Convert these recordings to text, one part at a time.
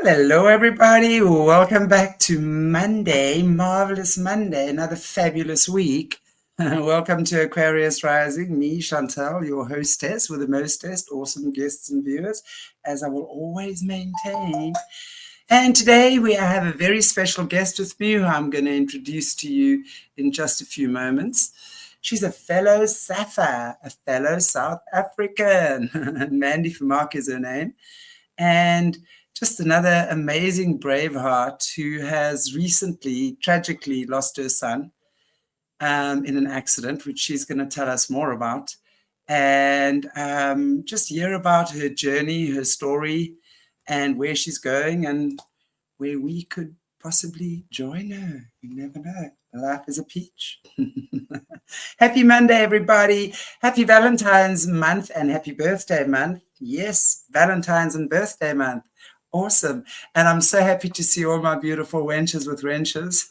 Well, hello everybody. Welcome back to Monday, Marvelous Monday, another fabulous week. Welcome to Aquarius Rising, me, Chantelle, your hostess with the mostest, awesome guests and viewers, as I will always maintain. And today we have a very special guest with me who I'm going to introduce to you in just a few moments. She's a fellow Sapphire, a fellow South African. Mandy Vermaak is her name. And just another amazing brave heart who has recently tragically lost her son in an accident, which she's going to tell us more about. And just hear about her journey, her story, and where she's going and where we could possibly join her. You never know. Life is a peach. Happy Monday, everybody. Happy Valentine's month and happy birthday month. Yes, Valentine's and birthday month. Awesome. And I'm so happy to see all my beautiful wenches with wrenches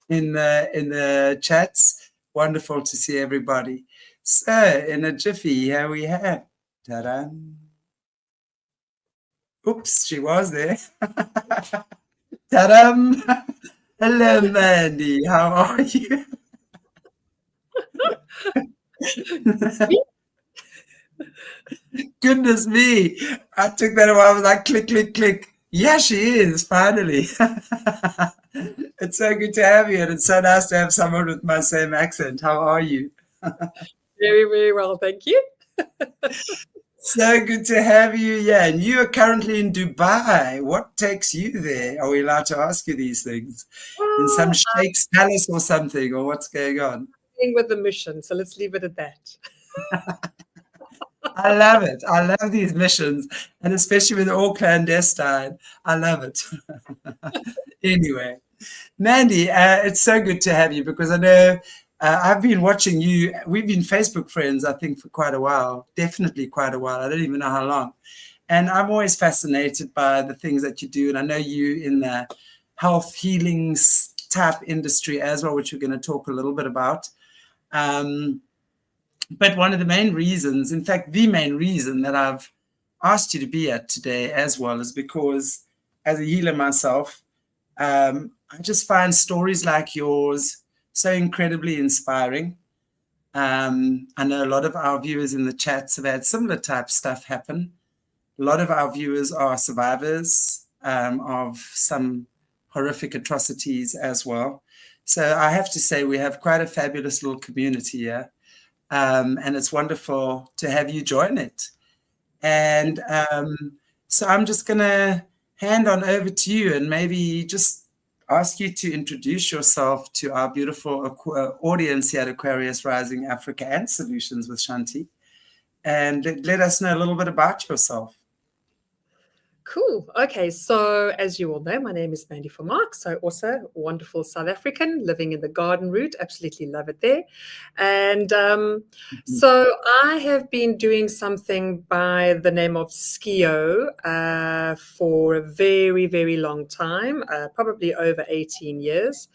in the chats. Wonderful to see everybody. So in a jiffy, here we have. Ta-da. Oops, she was there. Ta-da. Hello, Mandy. How are you? Goodness me. I took that away. I was like, click, click, click. Yeah, she is, finally. It's so good to have you, and it's so nice to have someone with my same accent. How are you? Very, very well, thank you. So good to have you. Yeah, and you are currently in Dubai. What takes you there? Are we allowed to ask you these things? In some Sheikh's palace or something, or what's going on? With the mission, so let's leave it at that. I love it. I love these missions, and especially when they're all clandestine. I love it. Anyway, Mandy, it's so good to have you because I know I've been watching you. We've been Facebook friends, I think, for quite a while, definitely quite a while. I don't even know how long. And I'm always fascinated by the things that you do. And I know you in the health healing type industry as well, which we're going to talk a little bit about. But one of the main reasons, in fact, the main reason that I've asked you to be at today as well is because as a healer myself, I just find stories like yours so incredibly inspiring. I know a lot of our viewers in the chats have had similar type stuff happen. A lot of our viewers are survivors of some horrific atrocities as well. So I have to say we have quite a fabulous little community here. And it's wonderful to have you join it. And so I'm just going to hand on over to you and maybe just ask you to introduce yourself to our beautiful audience here at Aquarius Rising Africa and Solutions with Shanti. And let us know a little bit about yourself. Cool. Okay, so as you all know, my name is Mandy Vermaak. So also wonderful South African living in the Garden Route. Absolutely love it there. And so I have been doing something by the name of Scio for a very, very long time, probably over 18 years.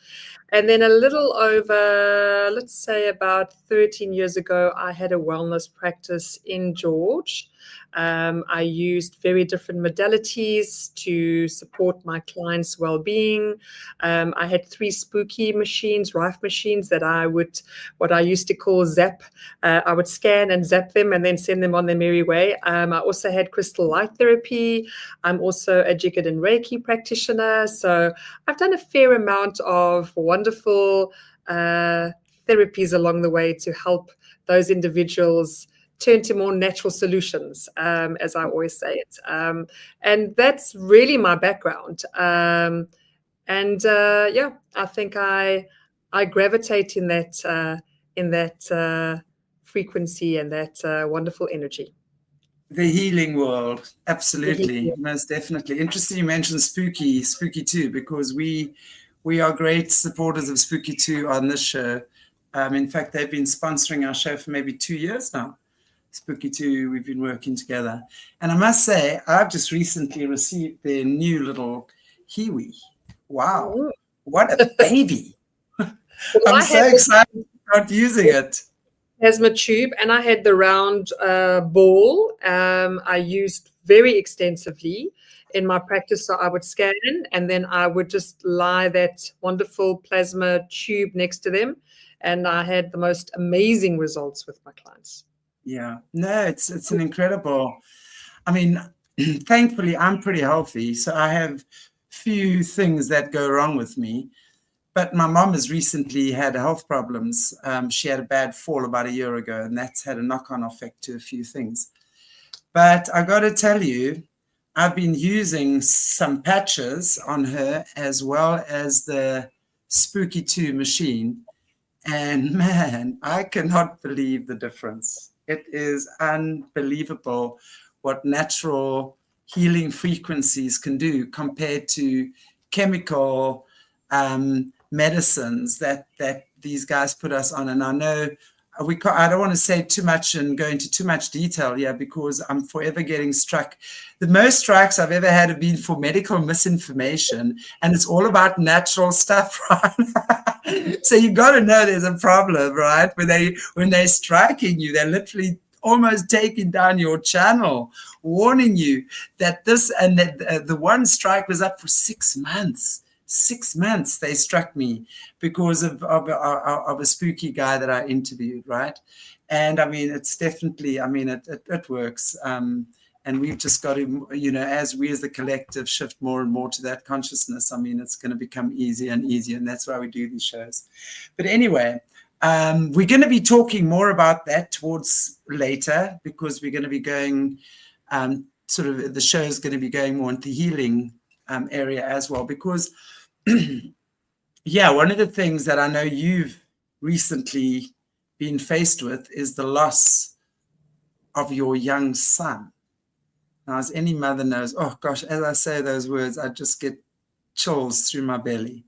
And then a little over, let's say about 13 years ago, I had a wellness practice in George. I used very different modalities to support my clients' well-being. I had 3 spooky machines, Rife machines that what I used to call zap. I would scan and zap them and then send them on their merry way. I also had crystal light therapy. I'm also a Jigad and Reiki practitioner. So I've done a fair amount of wonderful therapies along the way to help those individuals turn to more natural solutions, as I always say it. And that's really my background. Yeah, I think I gravitate in that frequency and that wonderful energy. The healing world, absolutely, most definitely. Interesting you mentioned Spooky too, because we are great supporters of Spooky 2 on this show. In fact, they've been sponsoring our show for maybe 2 years now. Spooky 2, we've been working together. And I must say, I've just recently received their new little Hiwi. Wow, what a baby. I'm so excited to start using it. plasma tube, and I had the round ball. I used very extensively in my practice. So I would scan, and then I would just lie that wonderful plasma tube next to them, and I had the most amazing results with my clients. Yeah, no, it's an incredible. I mean, thankfully, I'm pretty healthy, so I have few things that go wrong with me. But my mom has recently had health problems. She had a bad fall about a year ago, and that's had a knock-on effect to a few things. But I got to tell you, I've been using some patches on her as well as the Spooky 2 machine. And man, I cannot believe the difference. It is unbelievable what natural healing frequencies can do compared to chemical medicines that these guys put us on. And I know I don't want to say too much and go into too much detail here because I'm forever getting struck. The most strikes I've ever had have been for medical misinformation, and it's all about natural stuff, right? So you got to know there's a problem, right? When they're striking you, they're literally almost taking down your channel, warning you that this and that the one strike was up for 6 months. 6 months they struck me because of a spooky guy that I interviewed, right? And I mean, it's definitely, I mean, it works. And we've just got to, you know, as we as the collective shift more and more to that consciousness, I mean, it's going to become easier and easier. And that's why we do these shows. But anyway, we're going to be talking more about that towards later because we're going to be going sort of the show is going to be going more into healing area as well, because yeah, one of the things that I know you've recently been faced with is the loss of your young son. Now, as any mother knows, oh gosh, as I say those words, I just get chills through my belly.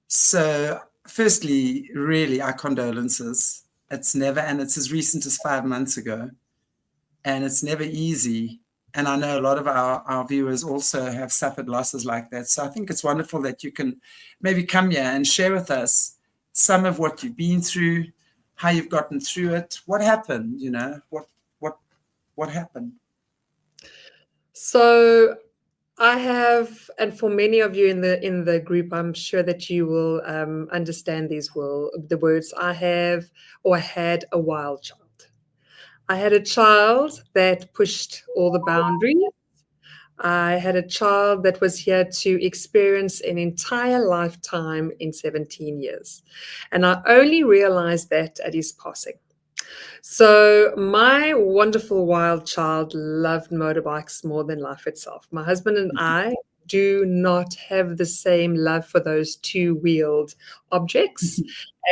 So firstly, really, our condolences. It's never, and it's as recent as 5 months ago, and it's never easy. And I know a lot of our viewers also have suffered losses like that. So I think it's wonderful that you can maybe come here and share with us some of what you've been through, how you've gotten through it, what happened, you know, what happened. So I have, and for many of you in the group, I'm sure that you will understand the words. I have, or I had, a wild child. I had a child that pushed all the boundaries. I had a child that was here to experience an entire lifetime in 17 years. And I only realized that at his passing. So my wonderful wild child loved motorbikes more than life itself. My husband and I do not have the same love for those two-wheeled objects.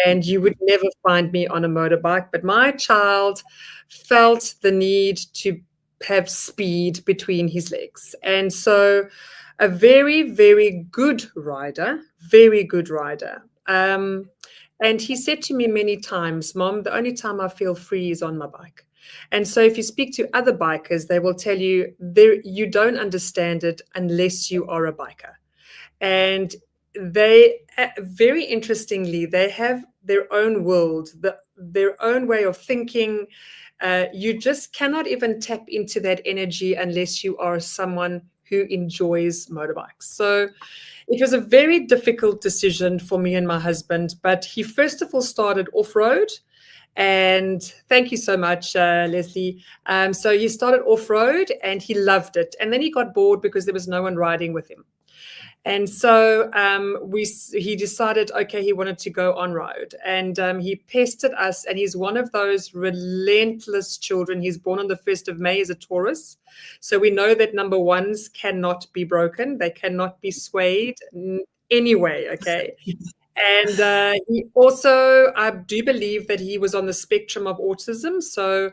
And you would never find me on a motorbike. But my child felt the need to have speed between his legs. And so a very, very good rider, very good rider. And he said to me many times, Mom, the only time I feel free is on my bike. And so if you speak to other bikers, they will tell you you don't understand it unless you are a biker. And they, very interestingly, they have their own world, their own way of thinking. You just cannot even tap into that energy unless you are someone who enjoys motorbikes. So it was a very difficult decision for me and my husband, but he first of all started off-road. And thank you so much, Leslie. So he started off-road and he loved it. And then he got bored because there was no one riding with him. And so he decided, okay, he wanted to go on road. And he pestered us. And he's one of those relentless children. He's born on the 1st of May as a Taurus. So we know that number ones cannot be broken. They cannot be swayed anyway, okay? And he also, I do believe that he was on the spectrum of autism. So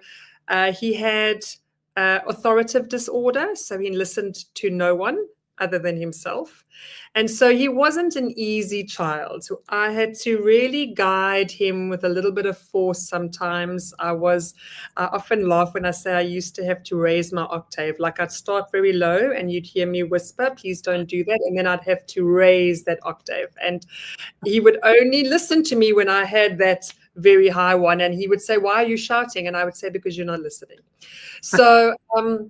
he had authoritative disorder. So he listened to no one other than himself. And so he wasn't an easy child. So I had to really guide him with a little bit of force sometimes. I often laugh when I say I used to have to raise my octave. Like I'd start very low and you'd hear me whisper, please don't do that. And then I'd have to raise that octave. And he would only listen to me when I had that very high one. And he would say, "Why are you shouting?" And I would say, "Because you're not listening." So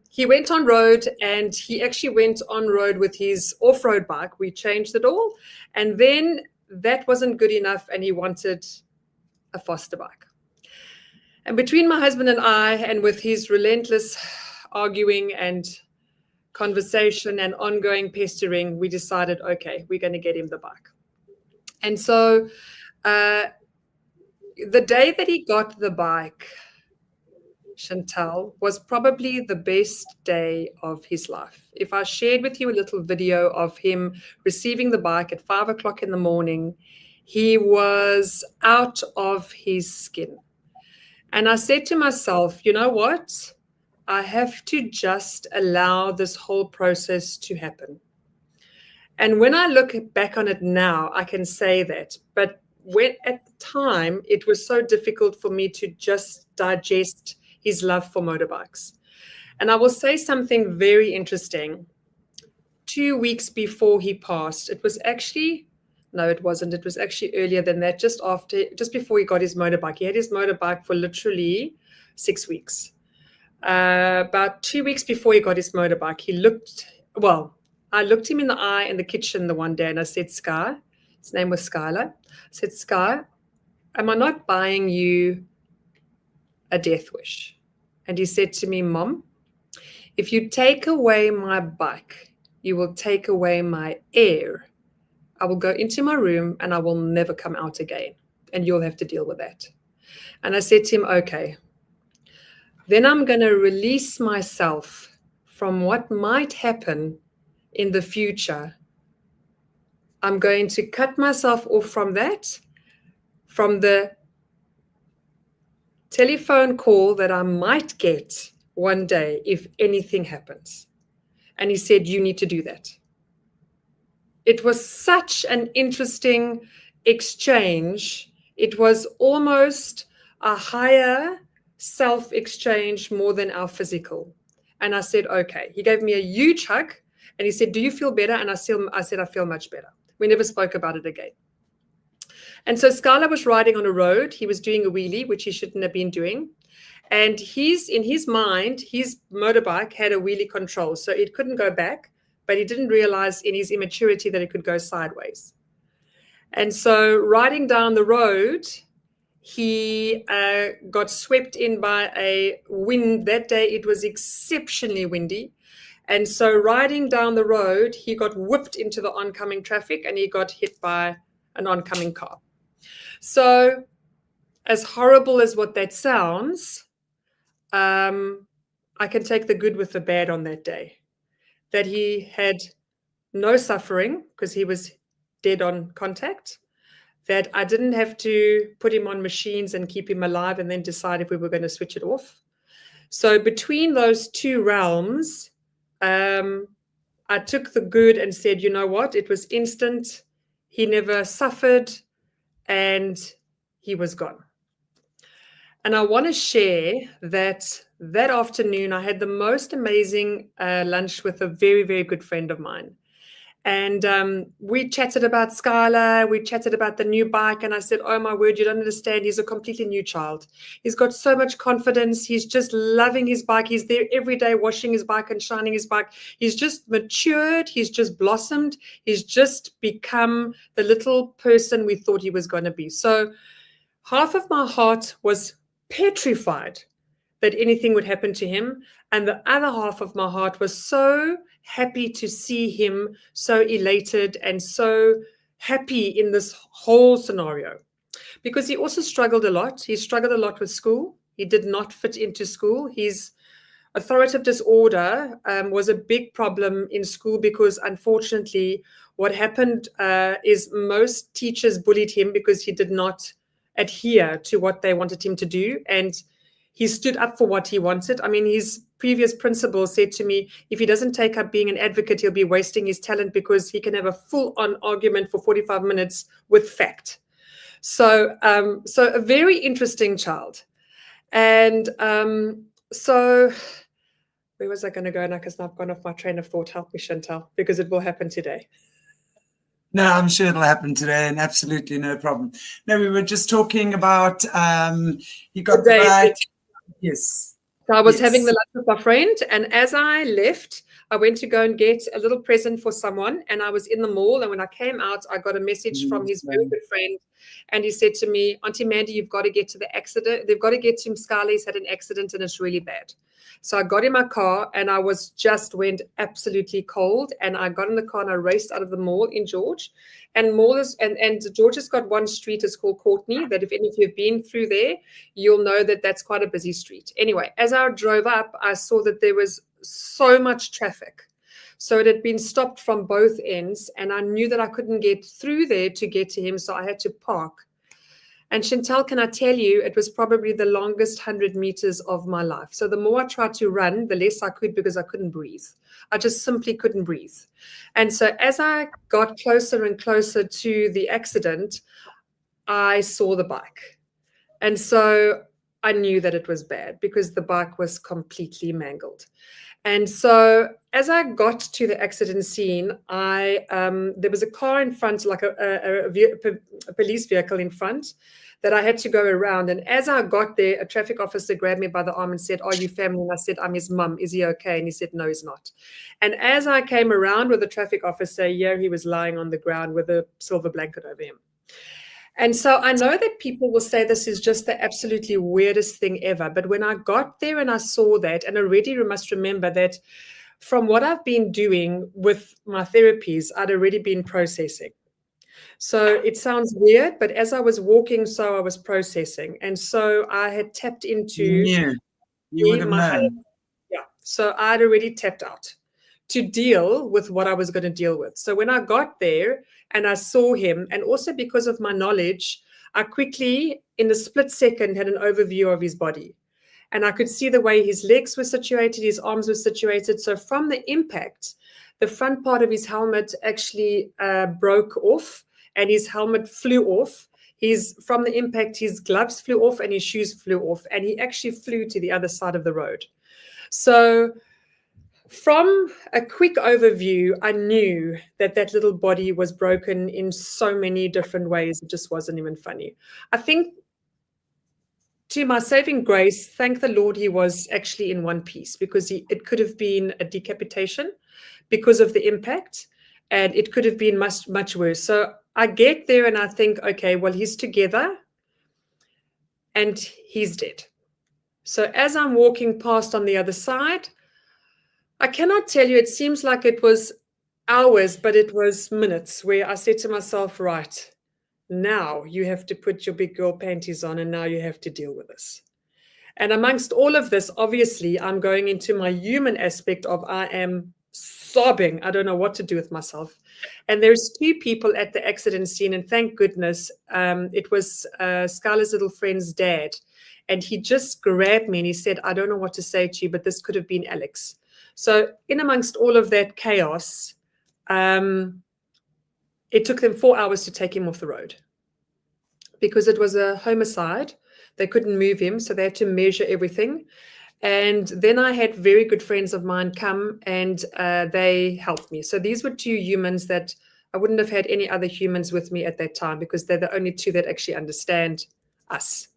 he went on road, and he actually went on road with his off-road bike. We changed it all. And then that wasn't good enough, and he wanted a faster bike. And between my husband and I, and with his relentless arguing and conversation and ongoing pestering, we decided, okay, we're going to get him the bike. And so the day that he got the bike, Chantelle, was probably the best day of his life. If I shared with you a little video of him receiving the bike at 5 o'clock in the morning, he was out of his skin. And I said to myself, you know what? I have to just allow this whole process to happen. And when I look back on it now, I can say that. But when at the time, it was so difficult for me to just digest his love for motorbikes. And I will say something very interesting. 2 weeks before he passed, it was actually, no, it wasn't. It was actually earlier than that, just before he got his motorbike. He had his motorbike for literally 6 weeks. About 2 weeks before he got his motorbike, I looked him in the eye in the kitchen the one day, and I said, "Sky," his name was Skylar. I said, "Sky, am I not buying you a death wish?" And he said to me, "Mom, if you take away my bike, you will take away my air. I will go into my room and I will never come out again. And you'll have to deal with that." And I said to him, "Okay, then I'm going to release myself from what might happen in the future. I'm going to cut myself off from that, from the telephone call that I might get one day if anything happens." And he said, "You need to do that." It was such an interesting exchange. It was almost a higher self-exchange more than our physical. And I said, okay. He gave me a huge hug, and he said, "Do you feel better?" And I said, "I feel much better." We never spoke about it again. And so Skylar was riding on a road. He was doing a wheelie, which he shouldn't have been doing. And in his mind, his motorbike had a wheelie control, so it couldn't go back, but he didn't realize in his immaturity that it could go sideways. And so riding down the road, he got swept in by a wind. That day, it was exceptionally windy. And so riding down the road, he got whipped into the oncoming traffic, and he got hit by an oncoming car. So as horrible as what that sounds, I can take the good with the bad on that day. That he had no suffering because he was dead on contact. That I didn't have to put him on machines and keep him alive and then decide if we were going to switch it off. So between those two realms, I took the good and said, you know what? It was instant. He never suffered, and he was gone. And I want to share that afternoon, I had the most amazing lunch with a very, very good friend of mine. And we chatted about Skylar. We chatted about the new bike. And I said, oh, my word, you don't understand. He's a completely new child. He's got so much confidence. He's just loving his bike. He's there every day washing his bike and shining his bike. He's just matured. He's just blossomed. He's just become the little person we thought he was going to be. So half of my heart was petrified that anything would happen to him. And the other half of my heart was so happy to see him so elated and so happy in this whole scenario. Because he also struggled a lot. He struggled a lot with school. He did not fit into school. His authoritative disorder was a big problem in school because, unfortunately, what happened is most teachers bullied him because he did not adhere to what they wanted him to do. And he stood up for what he wanted. I mean, his previous principal said to me, if he doesn't take up being an advocate, he'll be wasting his talent because he can have a full-on argument for 45 minutes with fact. So a very interesting child. And so where was I going to go now? Because now I've gone off my train of thought. Help me, Chantelle, because it will happen today. No, I'm sure it'll happen today, and absolutely no problem. No, we were just talking about you got the bike. Yes. So I was having the Yes. lunch with my friend, and as I left, I went to go and get a little present for someone, and I was in the mall, and when I came out, I got a message from his very good friend, and he said to me, Auntie Mandy, you've got to get to the accident. They've got to get to him. Scarley's had an accident, and it's really bad. So I got in my car, and I was just went absolutely cold, and I got in the car, and I raced out of the mall in George. And George has got one street, it's called Courtney, that if any of you have been through there, you'll know that that's quite a busy street. Anyway, as I drove up, I saw that there was so much traffic. So it had been stopped from both ends, and I knew that I couldn't get through there to get to him, so I had to park. And Chantelle, can I tell you, it was probably the longest 100 meters of my life. So the more I tried to run, the less I could because I couldn't breathe. I just simply couldn't breathe. And so as I got closer and closer to the accident, I saw the bike. And so I knew that it was bad because the bike was completely mangled. And so as I got to the accident scene, there was a car in front, like a police vehicle in front that I had to go around. And as I got there, a traffic officer grabbed me by the arm and said, "Are you family?" And I said, "I'm his mum. Is he okay?" And he said, "No, he's not." And as I came around with the traffic officer, he was lying on the ground with a silver blanket over him. And so I know that people will say this is just the absolutely weirdest thing ever. But when I got there and I saw that, and already you must remember that from what I've been doing with my therapies, I'd already been processing. So it sounds weird, but as I was walking, so I was processing. And so I had tapped into You would have known. Yeah. So I'd already tapped out to deal with what I was going to deal with. So when I got there and I saw him, and also because of my knowledge, I quickly, in a split second, had an overview of his body. And I could see the way his legs were situated, his arms were situated. So from the impact, the front part of his helmet actually broke off, and his helmet flew off. From the impact, his gloves flew off and his shoes flew off, and he actually flew to the other side of the road. So from a quick overview, I knew that that little body was broken in so many different ways. It just wasn't even funny. I think, to my saving grace, thank the Lord, he was actually in one piece, because it could have been a decapitation because of the impact, and it could have been much, much worse. So I get there and I think, okay, well, he's together and he's dead. So as I'm walking past on the other side, I cannot tell you, it seems like it was hours, but it was minutes, where I said to myself, right, now you have to put your big girl panties on, and now you have to deal with this. And amongst all of this, obviously, I'm going into my human aspect of I am sobbing. I don't know what to do with myself. And there's two people at the accident scene, and thank goodness, it was Scarlett's little friend's dad. And he just grabbed me and he said, "I don't know what to say to you, but this could have been Alex." So in amongst all of that chaos, it took them 4 hours to take him off the road because it was a homicide. They couldn't move him, so they had to measure everything. And then I had very good friends of mine come, and they helped me. So these were two humans that I wouldn't have had any other humans with me at that time, because they're the only two that actually understand us.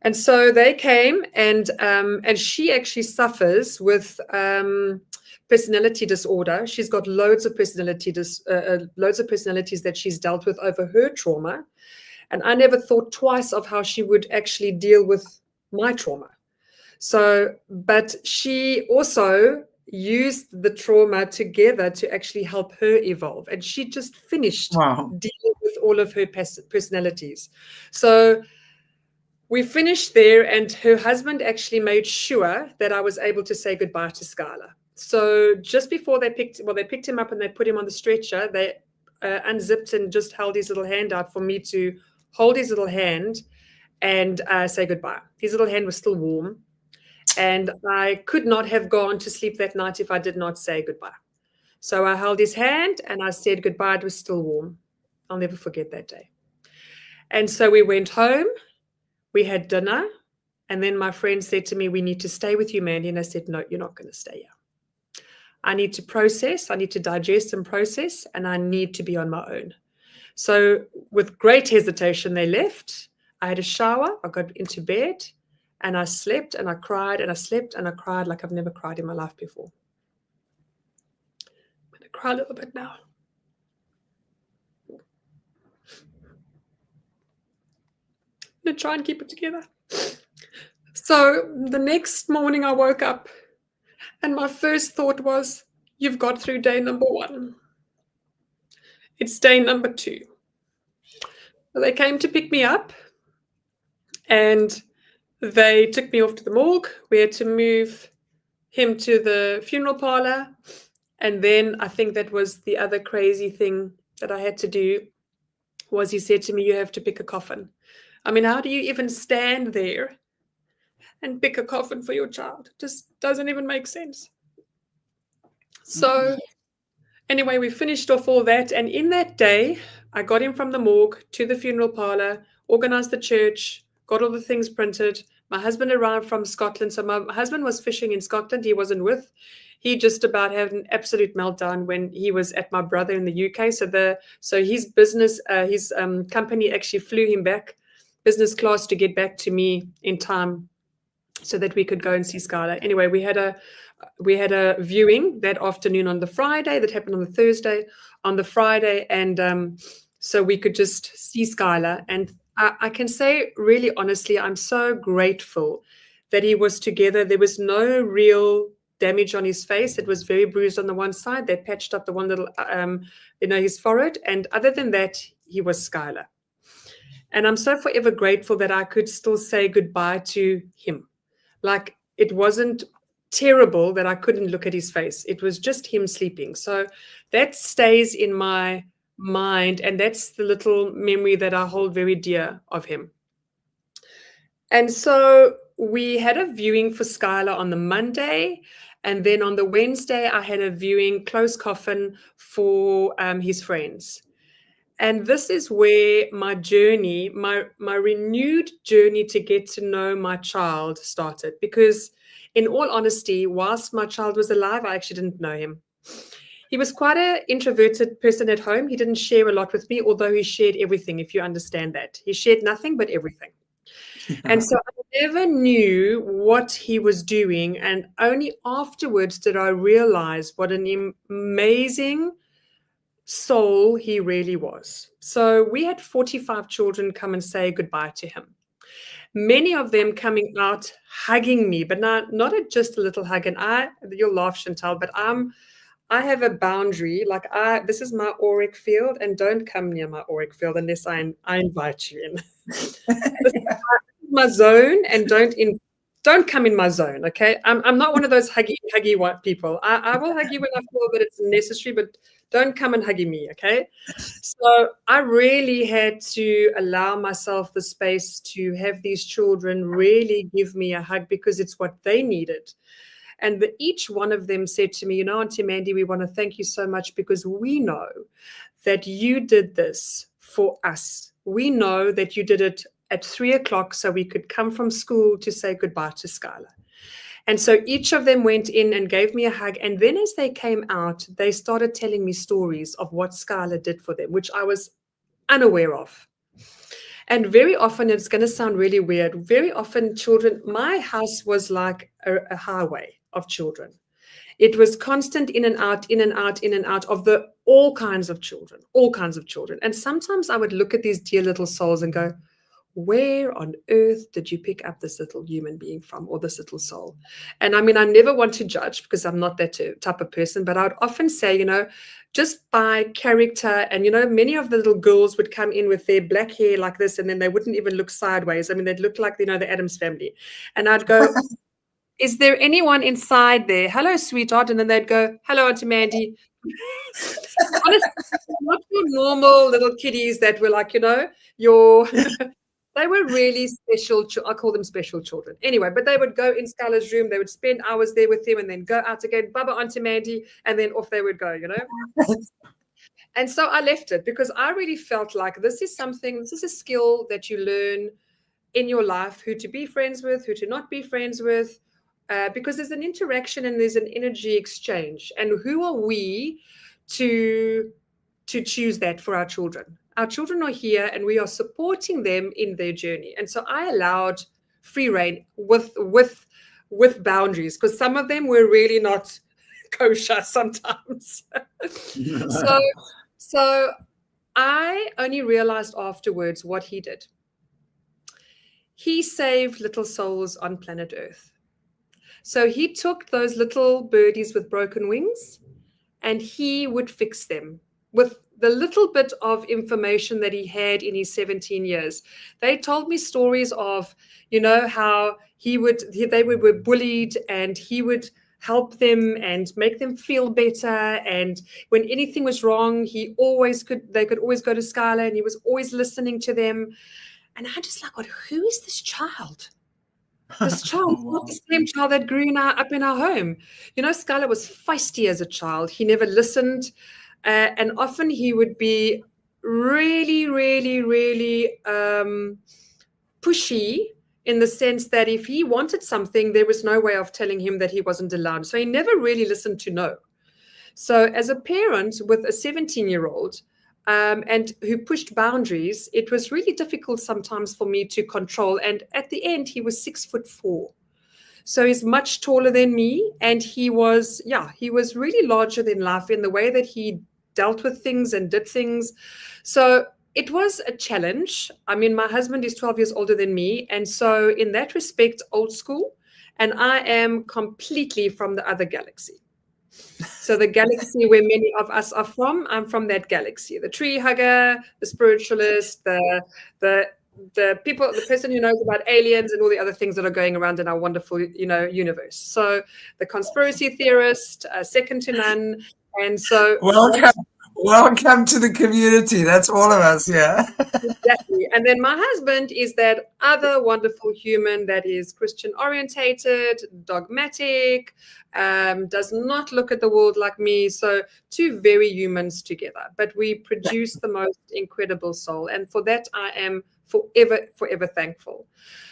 And so they came, and she actually suffers with personality disorder. She's got loads of personalities that she's dealt with over her trauma. And I never thought twice of how she would actually deal with my trauma. So, but she also used the trauma together to actually help her evolve. And she just finished dealing with all of her personalities. So we finished there, and her husband actually made sure that I was able to say goodbye to Skylar. So just before they picked him up and they put him on the stretcher, they unzipped and just held his little hand out for me to hold his little hand and say goodbye. His little hand was still warm, and I could not have gone to sleep that night if I did not say goodbye. So I held his hand and I said goodbye. It was still warm. I'll never forget that day. And so we went home. We had dinner, and then my friend said to me, "We need to stay with you, Mandy." And I said, "No, you're not going to stay here. I need to process, I need to digest and process, and I need to be on my own." So with great hesitation, they left. I had a shower. I got into bed and I slept and I cried and I slept and I cried like I've never cried in my life before. I'm going to cry a little bit now. I'm going to try and keep it together. So the next morning I woke up and my first thought was, you've got through day number 1. It's day number 2. So they came to pick me up and they took me off to the morgue. We had to move him to the funeral parlor. And then I think that was the other crazy thing that I had to do was he said to me, you have to pick a coffin. I mean, how do you even stand there and pick a coffin for your child? It just doesn't even make sense. So anyway, we finished off all that. And in that day, I got him from the morgue to the funeral parlor, organized the church, got all the things printed. My husband arrived from Scotland. So my husband was fishing in Scotland. He wasn't with. He just about had an absolute meltdown when he was at my brother in the UK. So his business, his company actually flew him back business class to get back to me in time so that we could go and see Skylar. Anyway, we had a viewing that afternoon on the Friday that happened on the Thursday on the Friday. And so we could just see Skylar. And I can say really honestly, I'm so grateful that he was together. There was no real damage on his face. It was very bruised on the one side. They patched up the one little, his forehead. And other than that, he was Skylar. And I'm so forever grateful that I could still say goodbye to him. Like, it wasn't terrible that I couldn't look at his face. It was just him sleeping. So that stays in my mind. And that's the little memory that I hold very dear of him. And so we had a viewing for Skylar on the Monday. And then on the Wednesday, I had a viewing, close coffin, for his friends. And this is where my journey, my renewed journey to get to know my child started. Because in all honesty, whilst my child was alive, I actually didn't know him. He was quite an introverted person at home. He didn't share a lot with me, although he shared everything, if you understand that. He shared nothing but everything. And so I never knew what he was doing. And only afterwards did I realize what an amazing soul he really was. So we had 45 children come and say goodbye to him. Many of them coming out hugging me, but not just a little hug. And you'll laugh, Chantelle, but I have a boundary. Like this is my auric field, and don't come near my auric field unless I invite you in. This is my zone, and don't come in my zone. Okay, I'm not one of those huggy white people. I will hug you when I feel that it's necessary, but don't come and huggy me, okay? So I really had to allow myself the space to have these children really give me a hug because it's what they needed. And each one of them said to me, Auntie Mandy, we want to thank you so much because we know that you did this for us. We know that you did it at 3:00 so we could come from school to say goodbye to Skylar. And so each of them went in and gave me a hug. And then as they came out, they started telling me stories of what Skylar did for them, which I was unaware of. And very often, it's going to sound really weird, very often children, my house was like a highway of children. It was constant in and out, in and out, in and out of all kinds of children. And sometimes I would look at these dear little souls and go, where on earth did you pick up this little human being from, or this little soul? And I mean, I never want to judge because I'm not that type of person, but I would often say, just by character, and, many of the little girls would come in with their black hair like this, and then they wouldn't even look sideways. I mean, they'd look like, the Addams Family. And I'd go, is there anyone inside there? Hello, sweetheart. And then they'd go, hello, Auntie Mandy. Honestly, not your normal little kiddies that were like, they were really special. I call them special children. Anyway, but they would go in Skylar's room. They would spend hours there with him and then go out again, Baba, Auntie Mandy, and then off they would go, And so I left it because I really felt like this is a skill that you learn in your life, who to be friends with, who to not be friends with, because there's an interaction and there's an energy exchange. And who are we to choose that for our children? our children are here and we are supporting them in their journey. And so I allowed free reign with boundaries, because some of them were really not kosher sometimes. so I only realized afterwards what he did. He saved little souls on planet Earth. So he took those little birdies with broken wings and he would fix them with the little bit of information that he had in his 17 years. They told me stories of, how they were bullied and he would help them and make them feel better. And when anything was wrong, they could always go to Skylar and he was always listening to them. And I just like, who is this child? This child is not the same child that grew up in our home. Skylar was feisty as a child. He never listened. And often he would be really, really, really pushy, in the sense that if he wanted something, there was no way of telling him that he wasn't allowed. So he never really listened to no. So as a parent with a 17-year-old and who pushed boundaries, it was really difficult sometimes for me to control. And at the end, he was 6'4". So he's much taller than me. And he was really larger than life in the way that he dealt with things and did things. So it was a challenge. I mean, my husband is 12 years older than me. And so in that respect, old school. And I am completely from the other galaxy. So the galaxy where many of us are from, I'm from that galaxy. The tree hugger, the spiritualist, the person who knows about aliens and all the other things that are going around in our wonderful, universe. So the conspiracy theorist, second to none. And so welcome to the community. That's all of us, yeah. Exactly. And then my husband is that other wonderful human that is Christian orientated, dogmatic, does not look at the world like me. So two very humans together, but we produce the most incredible soul. And for that, I am forever thankful.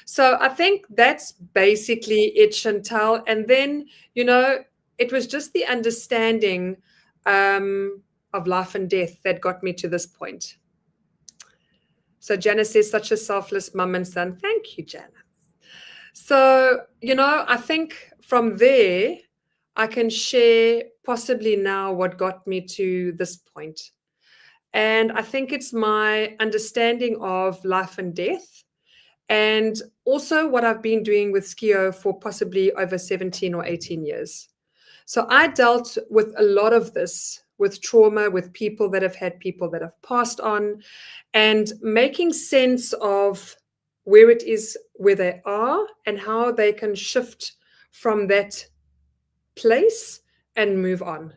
So I think that's basically it, Chantelle. And then, it was just the understanding of life and death that got me to this point. So Janice says, such a selfless mum and son. Thank you, Janice. So, I think from there, I can share possibly now what got me to this point. And I think it's my understanding of life and death, and also what I've been doing with Scio for possibly over 17 or 18 years. So I dealt with a lot of this, with trauma, with people that have passed on, and making sense of where they are and how they can shift from that place and move on.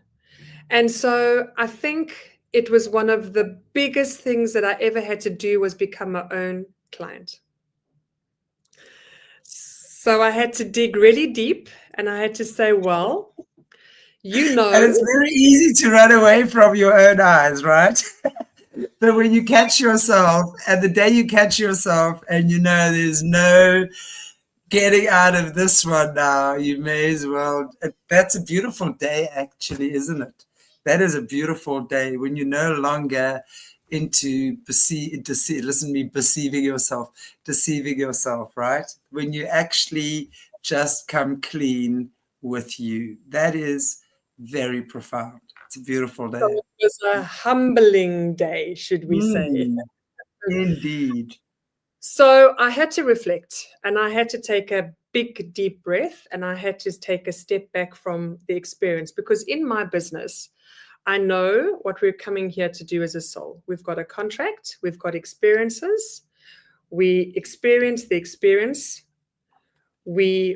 And so I think it was one of the biggest things that I ever had to do was become my own client. So I had to dig really deep and I had to say, well, and it's very easy to run away from your own eyes, right? But when you catch yourself, and the day you catch yourself and there's no getting out of this one now, you may as well. That's a beautiful day, actually, isn't it? That is a beautiful day when you're no longer into deceiving yourself, right? When you actually just come clean with you. That is very profound. It's a beautiful day. So it was a humbling day, should we say. Indeed. So I had to reflect and I had to take a big, deep breath and I had to take a step back from the experience, because in my business, I know what we're coming here to do as a soul. We've got a contract, we've got experiences, we experience the experience, we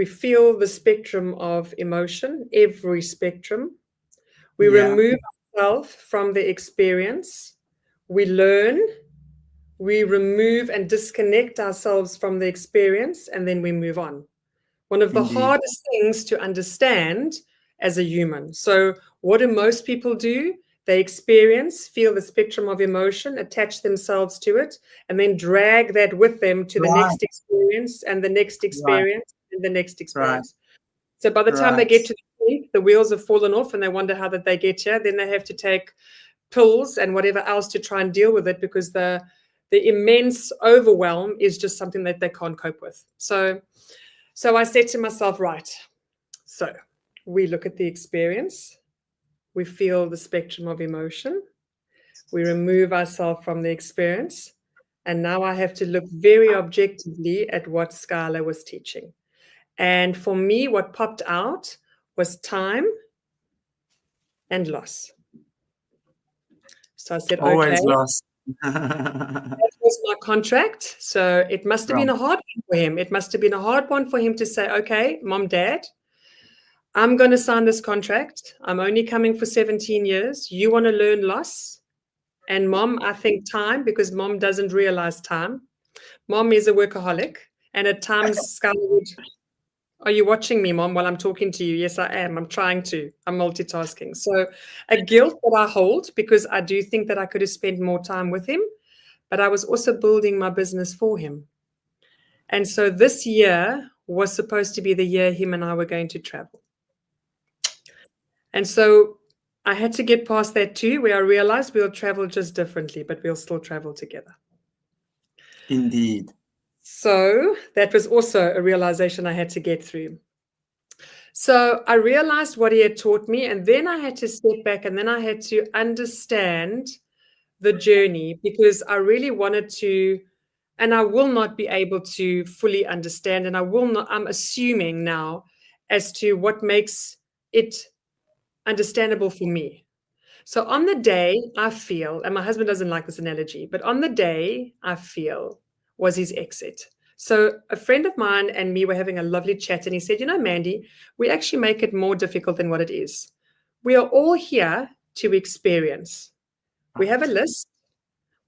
feel the spectrum of emotion, every spectrum. We remove ourselves from the experience, we learn, we remove and disconnect ourselves from the experience, and then we move on. One of the hardest things to understand as a human. So what do most people do? They experience, feel the spectrum of emotion, attach themselves to it, and then drag that with them to the next experience and the next experience and the next experience. So by the time they get to the point, the wheels have fallen off and they wonder how did they get here. Then they have to take pills and whatever else to try and deal with it, because the immense overwhelm is just something that they can't cope with. So I said to myself, right, so we look at the experience, we feel the spectrum of emotion, we remove ourselves from the experience, and now I have to look very objectively at what Skylar was teaching. And for me, what popped out was time and loss. So I said, Always okay. lost. That was my contract. So it must have been a hard one for him. It must have been a hard one for him to say, okay, Mom, Dad, I'm going to sign this contract. I'm only coming for 17 years. You want to learn loss? And Mom, I think time, because Mom doesn't realize time. Mom is a workaholic. And at times, Skylar would, are you watching me, Mom, while I'm talking to you? Yes, I am. I'm trying to. I'm multitasking. So a guilt that I hold, because I do think that I could have spent more time with him, but I was also building my business for him. And so this year was supposed to be the year him and I were going to travel. And so I had to get past that too, where I realized we'll travel just differently, but we'll still travel together. Indeed. So that was also a realization I had to get through. So I realized what he had taught me, and then I had to step back, and then I had to understand the journey, because I really wanted to, and I will not be able to fully understand, and I'm assuming now as to what makes it understandable for me. So on the day I feel, and my husband doesn't like this analogy, but on the day I feel was his exit. So a friend of mine and me were having a lovely chat, and he said, Mandy, we actually make it more difficult than what it is. We are all here to experience. We have a list.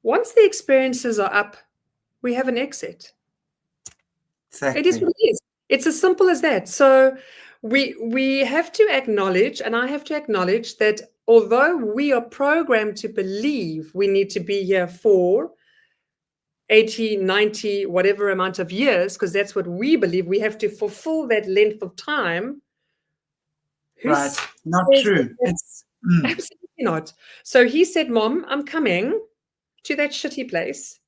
Once the experiences are up, we have an exit. Exactly. It is what it is. It's as simple as that. So we have to acknowledge, and I have to acknowledge, that although we are programmed to believe we need to be here for 80, 90, whatever amount of years, because that's what we believe, we have to fulfill that length of time. Right. Not true. It's absolutely not. So he said, Mom, I'm coming to that shitty place.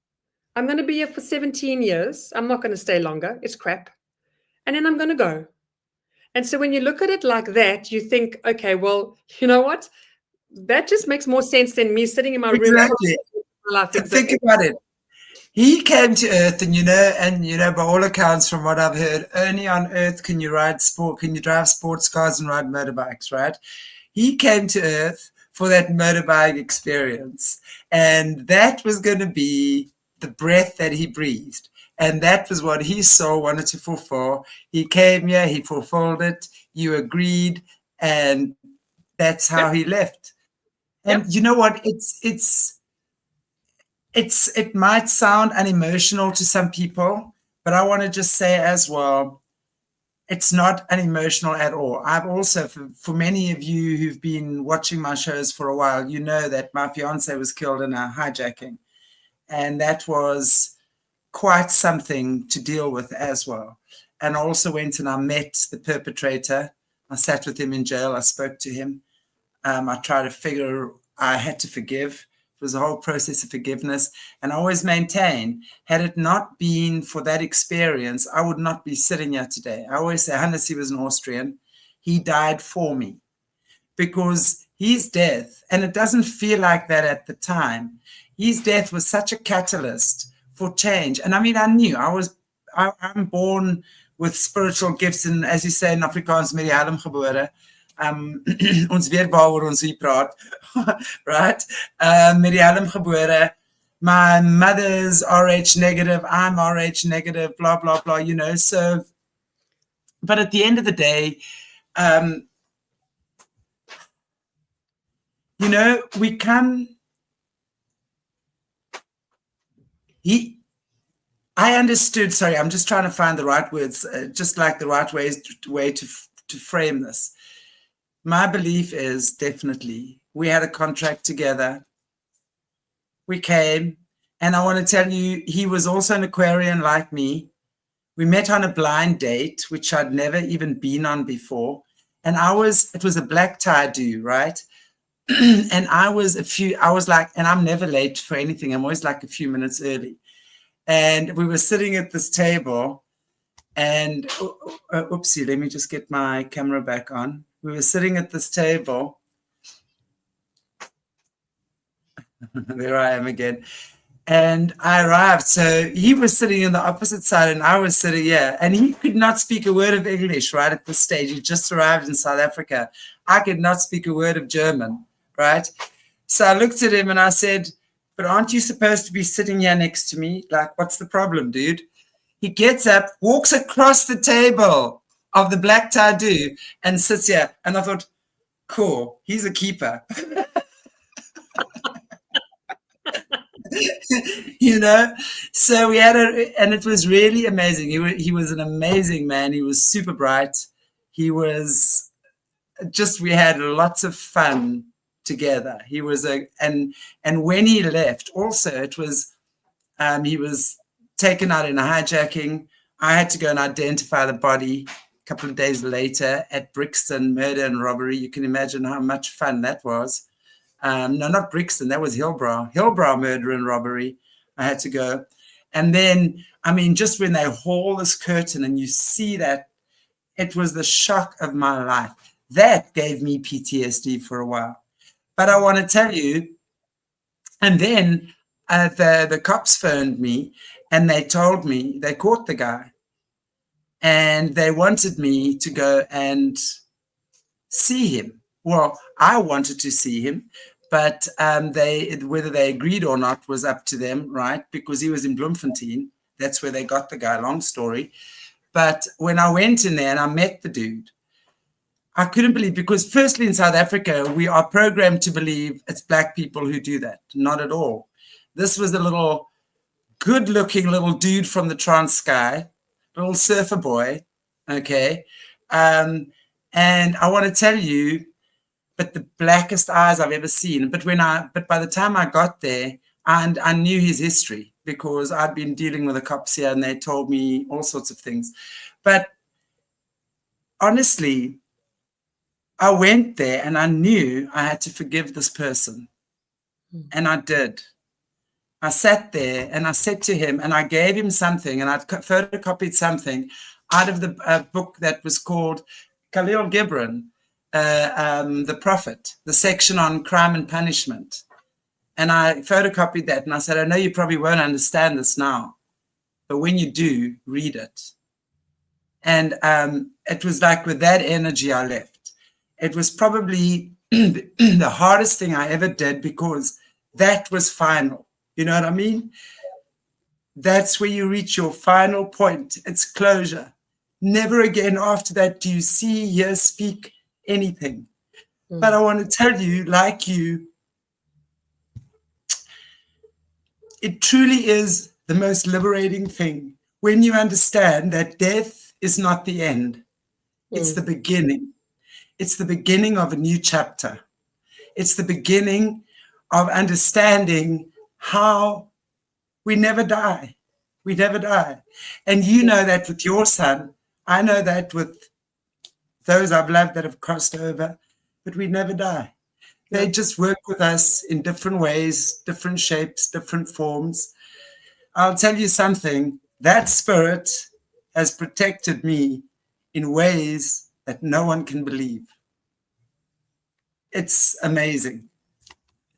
I'm going to be here for 17 years. I'm not going to stay longer. It's crap. And then I'm going to go. And so when you look at it like that, you think, okay, well, you know what? That just makes more sense than me sitting in my room. Exactly. Think about it. He came to Earth, and by all accounts, from what I've heard, only on Earth can you drive sports cars and ride motorbikes, right? He came to Earth for that motorbike experience, and that was going to be the breath that he breathed, and that was what he wanted to fulfill. He came here, he fulfilled it, you agreed, and that's how he left. And you know what? It might sound unemotional to some people, but I want to just say as well, it's not unemotional at all. I've also, for many of you who've been watching my shows for a while, you know that my fiance was killed in a hijacking. And that was quite something to deal with as well. And I also went and I met the perpetrator. I sat with him in jail. I spoke to him. I had to forgive. It was a whole process of forgiveness. And I always maintain, had it not been for that experience, I would not be sitting here today. I always say, Hannes, he was an Austrian. He died for me, because his death, and it doesn't feel like that at the time, his death was such a catalyst for change. And I mean, I knew I'm born with spiritual gifts, and as you say in Afrikaans, met die helm gebore. Ons weet waaroor ons hier praat, right? Met die helm gebore. My mother's RH negative, I'm RH negative, blah, blah, blah, so, but at the end of the day, we come, I understood, sorry, I'm just trying to find the right words, just like the right way to frame this. My belief is definitely we had a contract together. We came, and I want to tell you, he was also an Aquarian like me. We met on a blind date, which I'd never even been on before. And it was a black tie do, right? and I was like, and I'm never late for anything. I'm always like a few minutes early. And we were sitting at this table, and oopsie, let me just get my camera back on. We were sitting at this table. There I am again. And I arrived. So he was sitting on the opposite side and I was sitting here. And he could not speak a word of English right at this stage. He just arrived in South Africa. I could not speak a word of German, right? So I looked at him and I said, but aren't you supposed to be sitting here next to me? Like, what's the problem, dude? He gets up, walks across the table of the black tie-do and sits here. And I thought, cool, he's a keeper. You know, so we had and it was really amazing. He was an amazing man. He was super bright. He was just, we had lots of fun together. He was and when he left also, it was, he was taken out in a hijacking. I had to go and identify the body a couple of days later at Brixton, murder and robbery. You can imagine how much fun that was. No, not Brixton. That was Hillbrow. Hillbrow murder and robbery. I had to go. And then, I mean, just when they haul this curtain and you see that, it was the shock of my life. That gave me PTSD for a while. But I want to tell you, and then the cops phoned me and they told me they caught the guy. And they wanted me to go and see him. Well, I wanted to see him, but whether they agreed or not was up to them, right? Because he was in Bloemfontein. That's where they got the guy, long story. But when I went in there and I met the dude, I couldn't believe, because firstly in South Africa, we are programmed to believe it's black people who do that. Not at all. This was a little good-looking little dude from the Transkei, little surfer boy, okay? And I want to tell you, but the blackest eyes I've ever seen. But by the time I got there, and I knew his history because I'd been dealing with the cops here and they told me all sorts of things. But honestly, I went there and I knew I had to forgive this person. And I did. I sat there and I said to him, and I gave him something, and I photocopied something out of the book that was called Khalil Gibran, The Prophet, the section on crime and punishment. And I photocopied that and I said, I know you probably won't understand this now, but when you do, read it. And it was like with that energy I left. It was probably the hardest thing I ever did, because that was final. You know what I mean? That's where you reach your final point. It's closure. Never again after that do you see, hear, speak anything. But I want to tell you, like you, it truly is the most liberating thing when you understand that death is not the end. It's the beginning. It's the beginning of a new chapter. It's the beginning of understanding how we never die. We never die. And you know that with your son. I know that with those I've loved that have crossed over, but we never die. They just work with us in different ways, different shapes, different forms. I'll tell you something, that spirit has protected me in ways that no one can believe. It's amazing.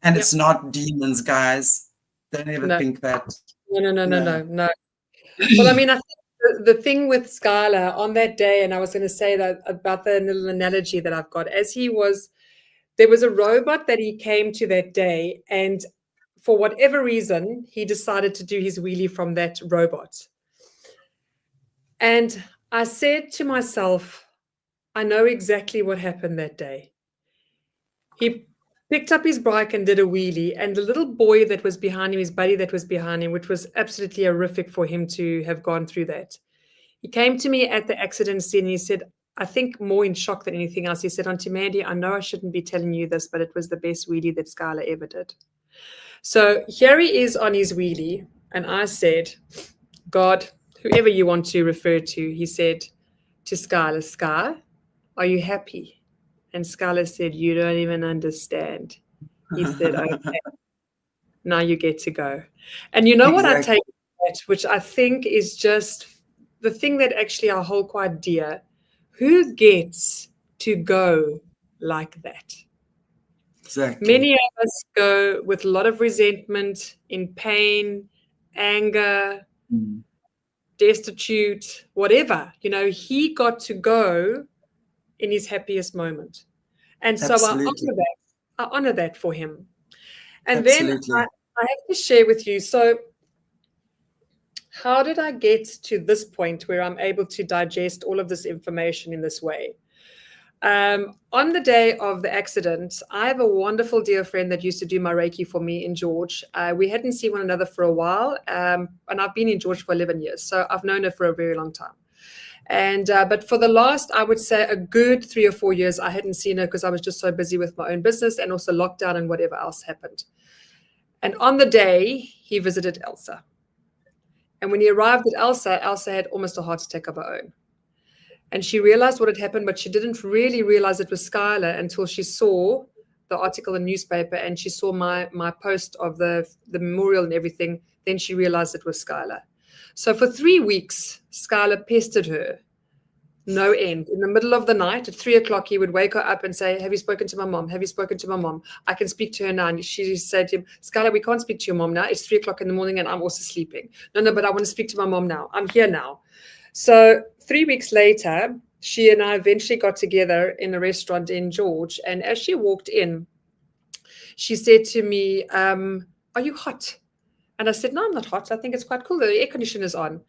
And it's not demons, guys. Don't ever think that. No. Well, I mean, I think the thing with Skylar on that day, and I was going to say that about the little analogy that I've got, there was a robot that he came to that day, and for whatever reason, he decided to do his wheelie from that robot. And I said to myself, I know exactly what happened that day. He picked up his bike and did a wheelie, and the little boy that was behind him, his buddy that was behind him, which was absolutely horrific for him to have gone through that. He came to me at the accident scene and he said, I think more in shock than anything else, he said, Auntie Mandy, I know I shouldn't be telling you this, but it was the best wheelie that Skylar ever did. So here he is on his wheelie, and I said, God, whoever you want to refer to, he said to Skylar, Sky, are you happy? And Skylar said, "You don't even understand." He said, "Okay, now you get to go." And you know what I Exactly. take from that, which I think is just the thing that actually I hold quite dear. Who gets to go like that? Exactly. Many of us go with a lot of resentment, in pain, anger, Mm. destitute, whatever. You know, he got to go in his happiest moment. And so Absolutely. I honor that for him. And then Absolutely. I have to share with you. So, how did I get to this point where I'm able to digest all of this information in this way? On the day of the accident, I have a wonderful dear friend that used to do my Reiki for me in George. We hadn't seen one another for a while, and I've been in George for 11 years, so I've known her for a very long time. And but for the last, I would say, a good 3 or 4 years, I hadn't seen her because I was just so busy with my own business and also lockdown and whatever else happened. And on the day, he visited Elsa. And when he arrived at Elsa, Elsa had almost a heart attack of her own. And she realized what had happened, but she didn't really realize it was Skylar until she saw the article in the newspaper and she saw my post of the memorial and everything. Then she realized it was Skylar. So for 3 weeks, Skylar pestered her, no end. In the middle of the night, at 3 o'clock, he would wake her up and say, "Have you spoken to my mom? Have you spoken to my mom? I can speak to her now." And she said to him, "Skylar, we can't speak to your mom now. It's 3 o'clock in the morning and I'm also sleeping." No, but I want to speak to my mom now. I'm here now. So 3 weeks later, she and I eventually got together in a restaurant in George. And as she walked in, she said to me, "Are you hot?" And I said, "No, I'm not hot. I think it's quite cool. The air conditioner's on."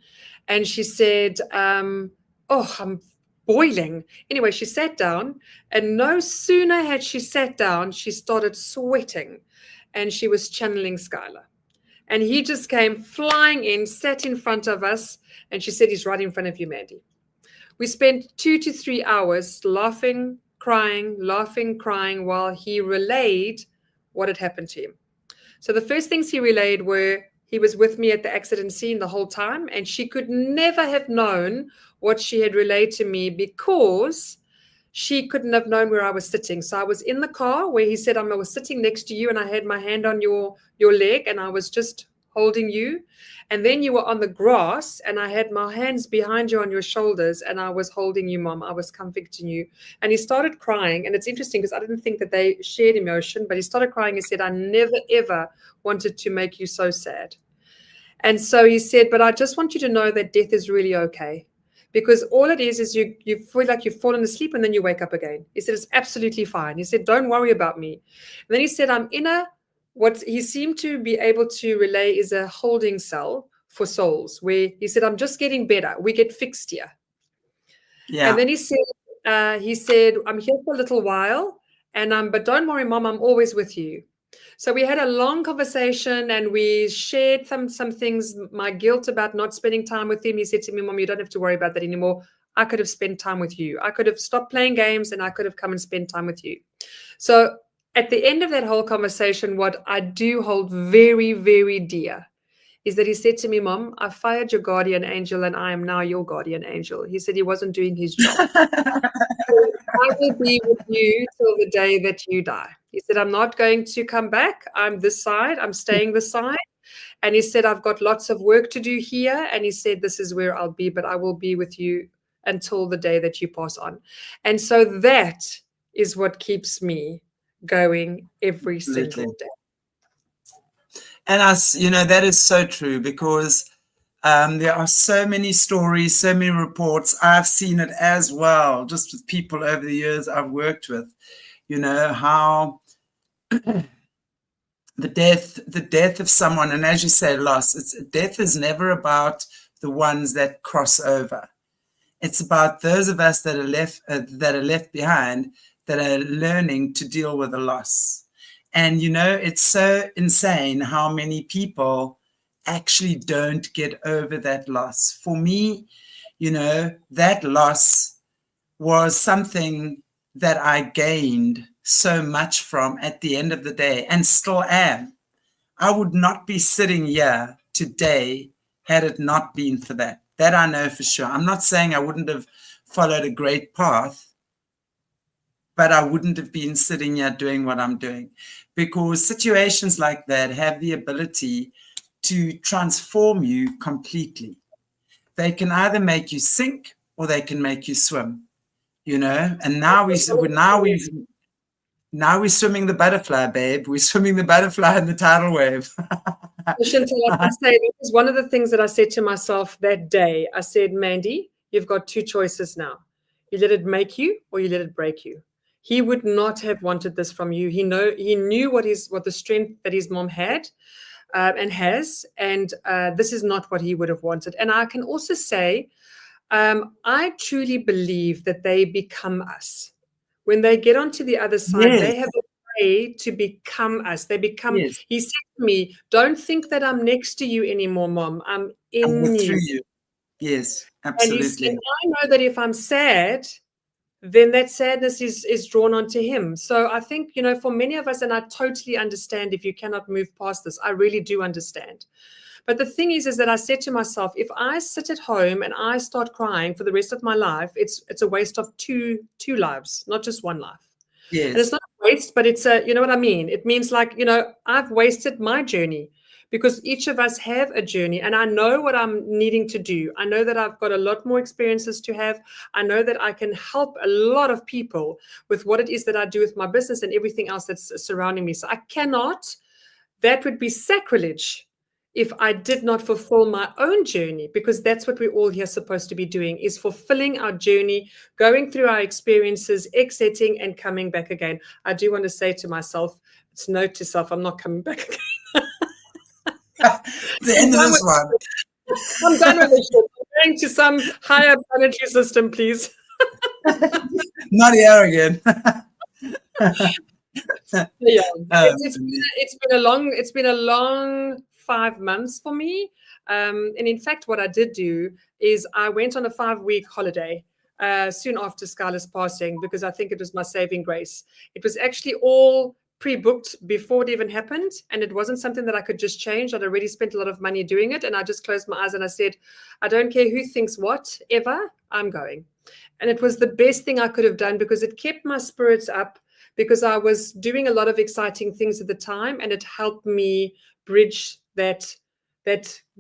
And she said, "Oh, I'm boiling." Anyway, she sat down, and no sooner had she sat down, she started sweating, and she was channeling Skylar. And he just came flying in, sat in front of us, and she said, "He's right in front of you, Mandy." We spent 2 to 3 hours laughing, crying, while he relayed what had happened to him. So the first things he relayed were he was with me at the accident scene the whole time, and she could never have known what she had relayed to me because she couldn't have known where I was sitting. So I was in the car where he said, I was sitting next to you and I had my hand on your leg and I was just holding you. And then you were on the grass and I had my hands behind you on your shoulders and I was holding you, Mom. I was comforting you. And he started crying. And it's interesting because I didn't think that they shared emotion, but he started crying. He said, "I never, ever wanted to make you so sad." And so he said, "But I just want you to know that death is really okay. Because all it is you feel like you've fallen asleep and then you wake up again." He said, "It's absolutely fine." He said, "Don't worry about me." And then he said, "I'm in what he seemed to be able to relay is a holding cell for souls where he said, I'm just getting better. We get fixed here." Yeah. And then he said, "I'm here for a little while but don't worry, Mom, I'm always with you." So we had a long conversation and we shared some things, my guilt about not spending time with him. He said to me, "Mom, you don't have to worry about that anymore. I could have spent time with you. I could have stopped playing games and I could have come and spent time with you." So at the end of that whole conversation, what I do hold very, very dear is that he said to me, "Mom, I fired your guardian angel and I am now your guardian angel." He said he wasn't doing his job. "I will be with you till the day that you die." He said, "I'm not going to come back. I'm this side. I'm staying this side." And he said, "I've got lots of work to do here." And he said, "This is where I'll be, but I will be with you until the day that you pass on." And so that is what keeps me going every Absolutely. single day. And that is so true because there are so many stories, so many reports. I've seen it as well, just with people over the years I've worked with, how the death of someone, and as you say, loss, death is never about the ones that cross over. It's about those of us that are left behind, that are learning to deal with the loss. And it's so insane how many people actually don't get over that loss. For me, that loss was something that I gained so much from at the end of the day, and still am. I would not be sitting here today had it not been for that. That I know for sure. I'm not saying I wouldn't have followed a great path, but I wouldn't have been sitting here doing what I'm doing, because situations like that have the ability to transform you completely. They can either make you sink or they can make you swim, you know. And now we're swimming the butterfly, babe. We're swimming the butterfly in the tidal wave. Chantelle, I can say that was one of the things that I said to myself that day. I said, Mandy, you've got two choices now. You let it make you or you let it break you. He would not have wanted this from you. He knew what the strength that his mom had and has, and this is not what he would have wanted. And I can also say, I truly believe that they become us. When they get onto the other side, Yes. they have a way to become us. They become, Yes. he said to me, don't think that I'm next to you anymore, Mom. I'm in you. Yes, And absolutely. he said, I know that if I'm sad, then that sadness is drawn onto him. So I think, you know, for many of us, and I totally understand if you cannot move past this, I really do understand. But the thing is that I said to myself, if I sit at home and I start crying for the rest of my life, it's a waste of two lives, not just one life. Yes. And it's not a waste, but it's you know what I mean? It means like, you know, I've wasted my journey, because each of us have a journey, and I know what I'm needing to do. I know that I've got a lot more experiences to have. I know that I can help a lot of people with what it is that I do with my business and everything else that's surrounding me. So I cannot, that would be sacrilege if I did not fulfill my own journey, because that's what we're all here supposed to be doing, is fulfilling our journey, going through our experiences, exiting and coming back again. I do want to say to myself, it's note to self, I'm not coming back again. The end of this one. I'm done with this shit. I'm going to some higher planetary system, please. Not here again. Yeah, it's been a long 5 months for me. And in fact, what I did do is I went on a 5-week holiday soon after Skylar's passing, because I think it was my saving grace. It was actually all pre-booked before it even happened, and it wasn't something that I could just change. I'd already spent a lot of money doing it, and I just closed my eyes and I said, I don't care who thinks what, ever, I'm going. And it was the best thing I could have done, because it kept my spirits up, because I was doing a lot of exciting things at the time, and it helped me bridge that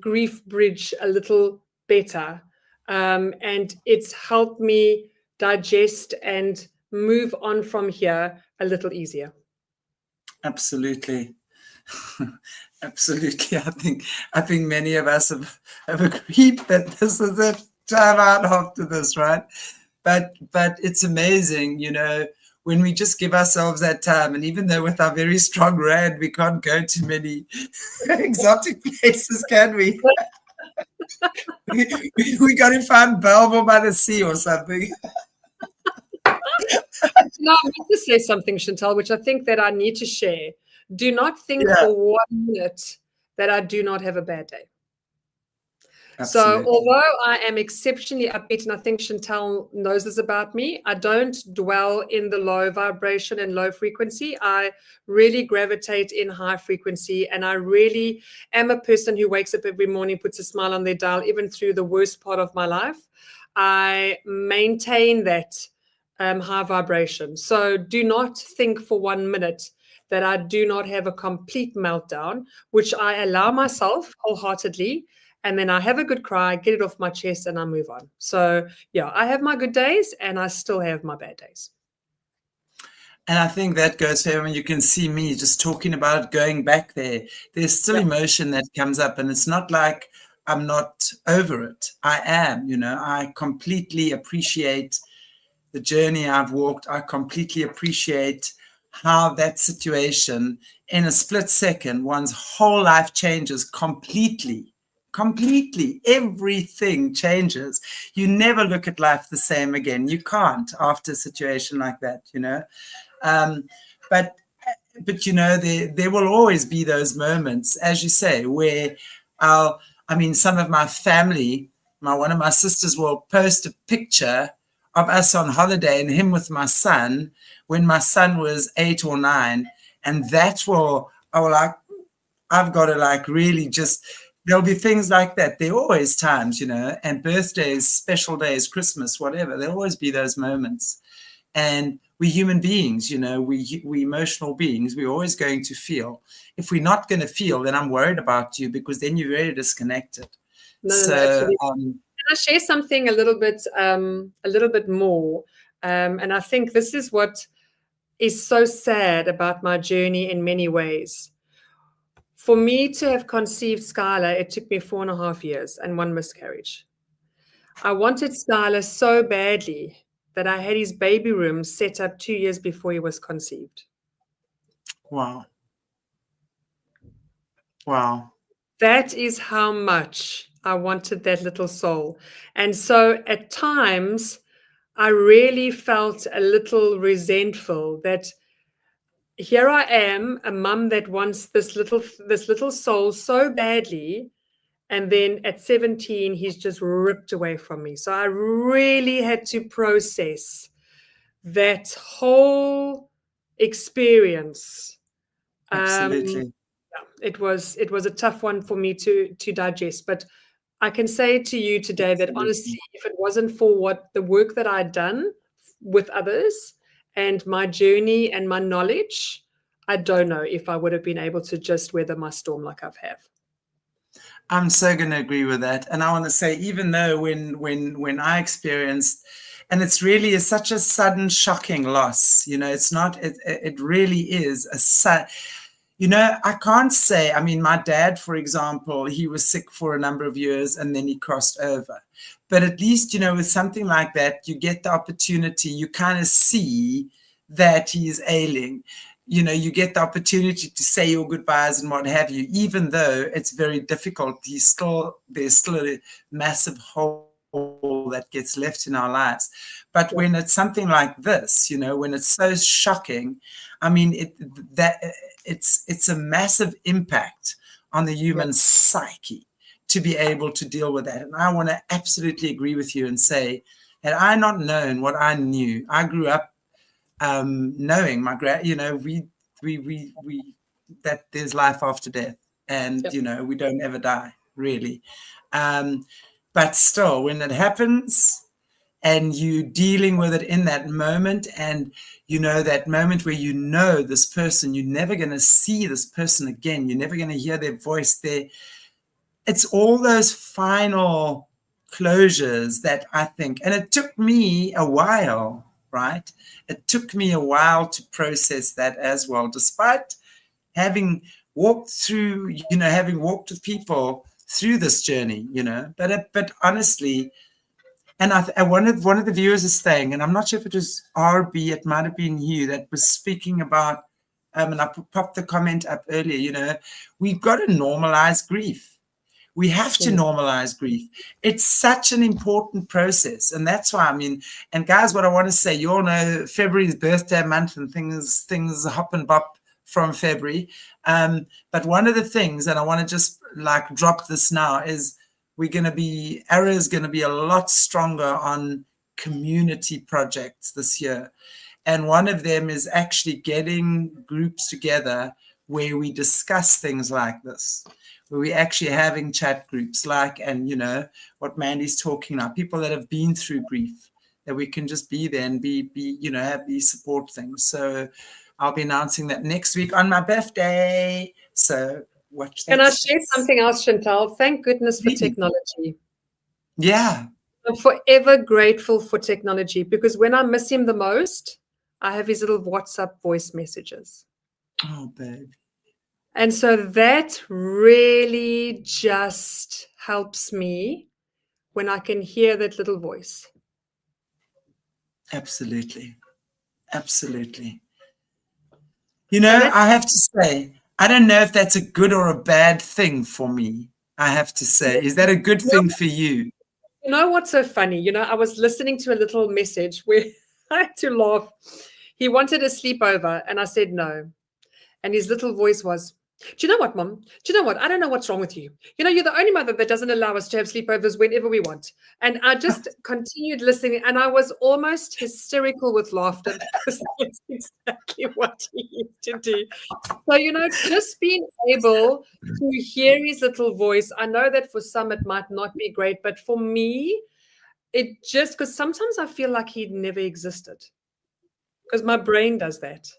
grief bridge a little better. And it's helped me digest and move on from here a little easier. Absolutely. Absolutely. I think many of us have agreed that this is it. Time out after this, right? But it's amazing, you know, when we just give ourselves that time. And even though with our very strong rand, we can't go to many exotic places, can we? we got to find Belleville by the sea or something. No, I want to say something, Chantelle, which I think that I need to share. Do not think for 1 minute that I do not have a bad day. Absolutely. So although I am exceptionally upbeat, and I think Chantelle knows this about me, I don't dwell in the low vibration and low frequency. I really gravitate in high frequency, and I really am a person who wakes up every morning, puts a smile on their dial, even through the worst part of my life. I maintain that high vibration. So do not think for 1 minute that I do not have a complete meltdown, which I allow myself wholeheartedly. And then I have a good cry, get it off my chest, and I move on. So, yeah, I have my good days, and I still have my bad days. And I think that goes for when you can see me just talking about going back there. There's still emotion that comes up, and it's not like I'm not over it. I am, you know, I completely appreciate the journey I've walked. I completely appreciate how that situation, in a split second, one's whole life changes completely. Everything changes. You never look at life the same again. You can't after a situation like that, you know. But you know, there will always be those moments, as you say, where some of my family, one of my sisters will post a picture of us on holiday and him with my son when my son was 8 or 9, and that's where I've got to like really just. There'll be things like that. There are always times, you know, and birthdays, special days, Christmas, whatever. There'll always be those moments, And we're human beings, we emotional beings. We're always going to feel. If we're not going to feel, then I'm worried about you, because then you're very disconnected. No, So, absolutely. Can I share something a little bit more? And I think this is what is so sad about my journey in many ways. For me to have conceived Skylar, it took me 4.5 years and 1 miscarriage. I wanted Skylar so badly that I had his baby room set up 2 years before he was conceived. Wow. Wow. That is how much I wanted that little soul. And so at times, I really felt a little resentful that here I am, a mum that wants this little soul so badly, and then at 17, he's just ripped away from me. So I really had to process that whole experience. Absolutely. It was a tough one for me to digest. But I can say to you today that honestly, if it wasn't for what the work that I'd done with others and my journey and my knowledge, I don't know if I would have been able to just weather my storm like I've have. I'm so going to agree with that. And I want to say, even though when I experienced, and it's really such a sudden, shocking loss, it's not, it really is I can't say, I mean, my dad, for example, he was sick for a number of years and then he crossed over. But at least, with something like that, you get the opportunity, you kind of see that he's ailing. You get the opportunity to say your goodbyes and what have you, even though it's very difficult. There's still a massive hole that gets left in our lives. But when it's something like this, when it's so shocking, I mean, it's a massive impact on the human psyche to be able to deal with that. And I want to absolutely agree with you and say, had I not known what I knew, I grew up knowing that there's life after death, and we don't ever die, really. But still, when it happens and you dealing with it in that moment, and that moment where this person, you're never going to see this person again, you're never going to hear their voice there. It's all those final closures that I think, and it took me a while, right? It took me a while to process that as well, despite having walked through, having walked with people through this journey, but honestly, and one of the viewers is saying, and I'm not sure if it was RB, it might have been you, that was speaking about, and I popped the comment up earlier, we've got to normalize grief. We have to normalize grief. It's such an important process. And that's why, and guys, what I want to say, you all know February's birthday month and things hop and bop from February. But one of the things, and I want to just drop this now, is Arrow is going to be a lot stronger on community projects this year. And one of them is actually getting groups together where we discuss things like this, where we're actually having chat groups and what Mandy's talking about, people that have been through grief, that we can just be there and be have these support things. So I'll be announcing that next week on my birthday. So watch that. Can I share something else, Chantelle? Thank goodness for technology. Yeah. I'm forever grateful for technology, because when I miss him the most, I have his little WhatsApp voice messages. Oh, babe. And so that really just helps me when I can hear that little voice. Absolutely. Absolutely. I have to say, I don't know if that's a good or a bad thing for me. I have to say, is that a good thing for you? You know what's so funny? I was listening to a little message where I had to laugh. He wanted a sleepover, and I said no. And his little voice was, do you know what, Mom? Do you know what? I don't know what's wrong with you. You're the only mother that doesn't allow us to have sleepovers whenever we want. And I just continued listening, and I was almost hysterical with laughter, because that's exactly what he used to do. So, just being able to hear his little voice, I know that for some it might not be great, but for me, it just, because sometimes I feel like he never existed. because my brain does that.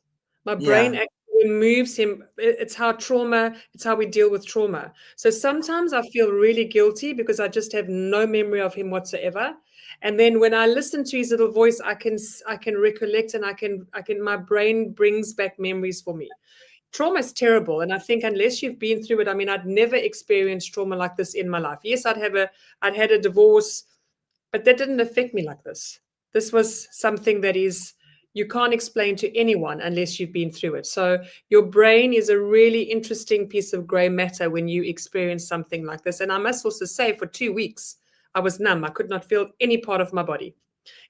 My brain Yeah. actually removes him. It's how we deal with trauma. So sometimes I feel really guilty because I just have no memory of him whatsoever. And then when I listen to his little voice, I can recollect, and my brain brings back memories for me. Trauma is terrible, and I think unless you've been through it, I mean, I'd never experienced trauma like this in my life. Yes, I'd had a divorce, but that didn't affect me like this. This was something that is, you can't explain to anyone unless you've been through it. So your brain is a really interesting piece of gray matter when you experience something like this. And I must also say, for 2 weeks, I was numb. I could not feel any part of my body.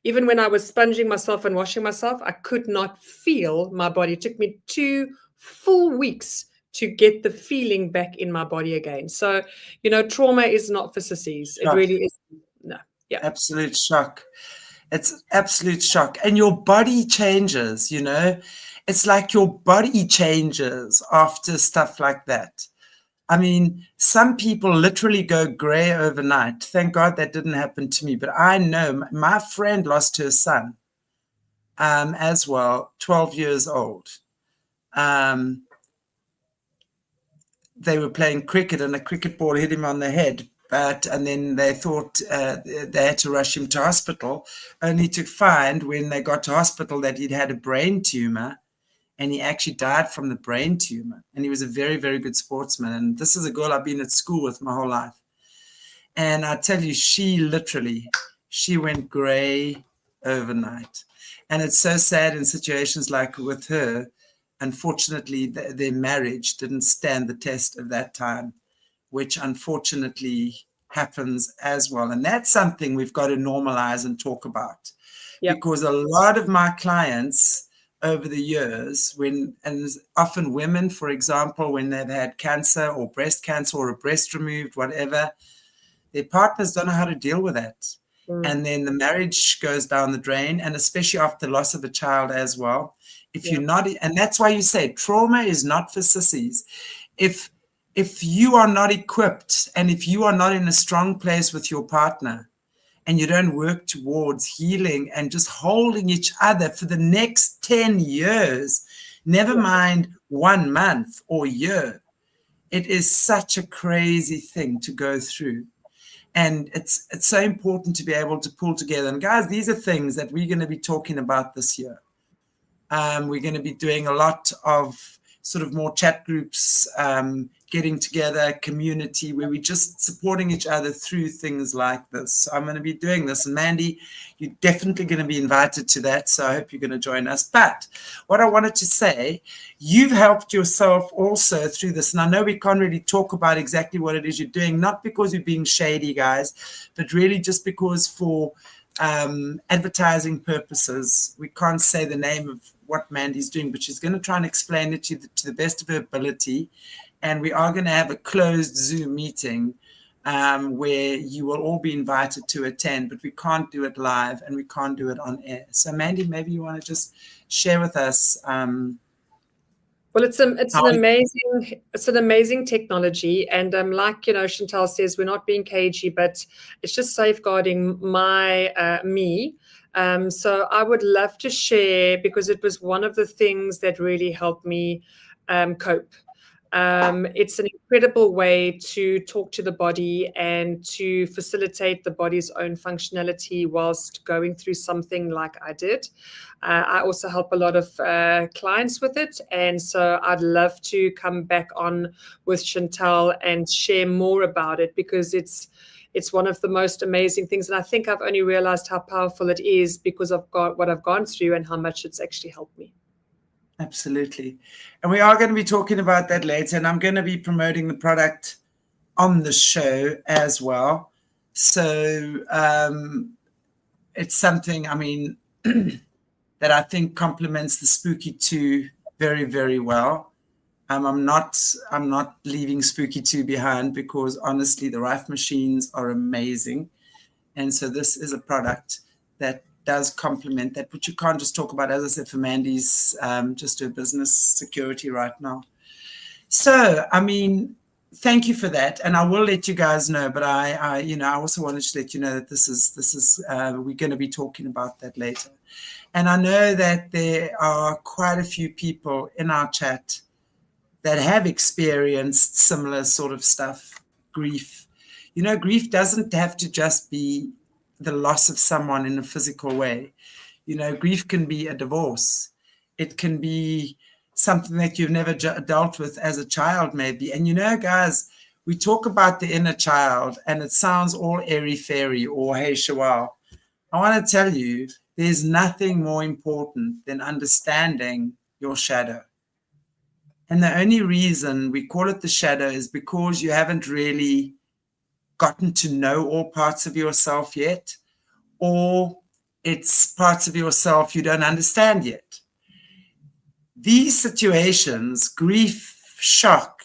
Even when I was sponging myself and washing myself, I could not feel my body. It took me 2 full weeks to get the feeling back in my body again. So, trauma is not for sissies. It Shock. really is. No. Yeah. Absolute shock. It's absolute shock. And your body changes, It's like your body changes after stuff like that. I mean, some people literally go gray overnight. Thank God that didn't happen to me. But I know my friend lost her son as well, 12 years old. They were playing cricket and a cricket ball hit him on the head. And then they thought they had to rush him to hospital, only to find when they got to hospital that he'd had a brain tumor. And he actually died from the brain tumor. And he was a very, very good sportsman. And this is a girl I've been at school with my whole life. And I tell you, she went gray overnight. And it's so sad in situations like with her. Unfortunately, their marriage didn't stand the test of that time, which unfortunately happens as well. And that's something we've got to normalize and talk about. Yep. Because a lot of my clients over the years, and often women, for example, when they've had cancer or breast cancer or a breast removed, whatever, their partners don't know how to deal with that. And then the marriage goes down the drain, and especially after the loss of a child as well. If you're not, and that's why you say trauma is not for sissies. If you are not equipped, and if you are not in a strong place with your partner, and you don't work towards healing and just holding each other for the next 10 years, never mind 1 month or year, it is such a crazy thing to go through. And it's so important to be able to pull together. And guys, these are things that we're going to be talking about this year. We're going to be doing a lot of sort of more chat groups, getting together, community, where we're just supporting each other through things like this. So I'm going to be doing this. And Mandy, you're definitely going to be invited to that. So I hope you're going to join us. But what I wanted to say, you've helped yourself also through this. And I know we can't really talk about exactly what it is you're doing, not because you're being shady, guys, but really just because for advertising purposes, we can't say the name of what Mandy's doing, but she's going to try and explain it to the best of her ability. And we are going to have a closed Zoom meeting where you will all be invited to attend, but we can't do it live and we can't do it on air. So Mandy, maybe you want to just share with us. Well, it's an amazing technology, and like Chantelle says, we're not being cagey, but it's just safeguarding me. So I would love to share, because it was one of the things that really helped me cope. It's an incredible way to talk to the body and to facilitate the body's own functionality whilst going through something like I did. I also help a lot of clients with it. And so I'd love to come back on with Chantelle and share more about it, because it's one of the most amazing things. And I think I've only realized how powerful it is because of what I've gone through and how much it's actually helped me. Absolutely. And we are going to be talking about that later. And I'm going to be promoting the product on the show as well. So it's something, I mean, that I think complements the Spooky 2 very, very well. I'm not leaving Spooky 2 behind, because honestly, the Rife machines are amazing. And so this is a product that does complement that, but you can't just talk about, as I said, for Mandy's just her business security right now. So, I mean, thank you for that, and I will let you guys know. But I also wanted to let you know that this is we're going to be talking about that later. And I know that there are quite a few people in our chat that have experienced similar sort of stuff, grief. Grief doesn't have to just be the loss of someone in a physical way. Grief can be a divorce. It can be something that you've never dealt with as a child, maybe. And guys, we talk about the inner child, and it sounds all airy-fairy or hey, shawal. I want to tell you, there's nothing more important than understanding your shadow. And the only reason we call it the shadow is because you haven't really gotten to know all parts of yourself yet, or it's parts of yourself you don't understand yet. These situations, grief, shock,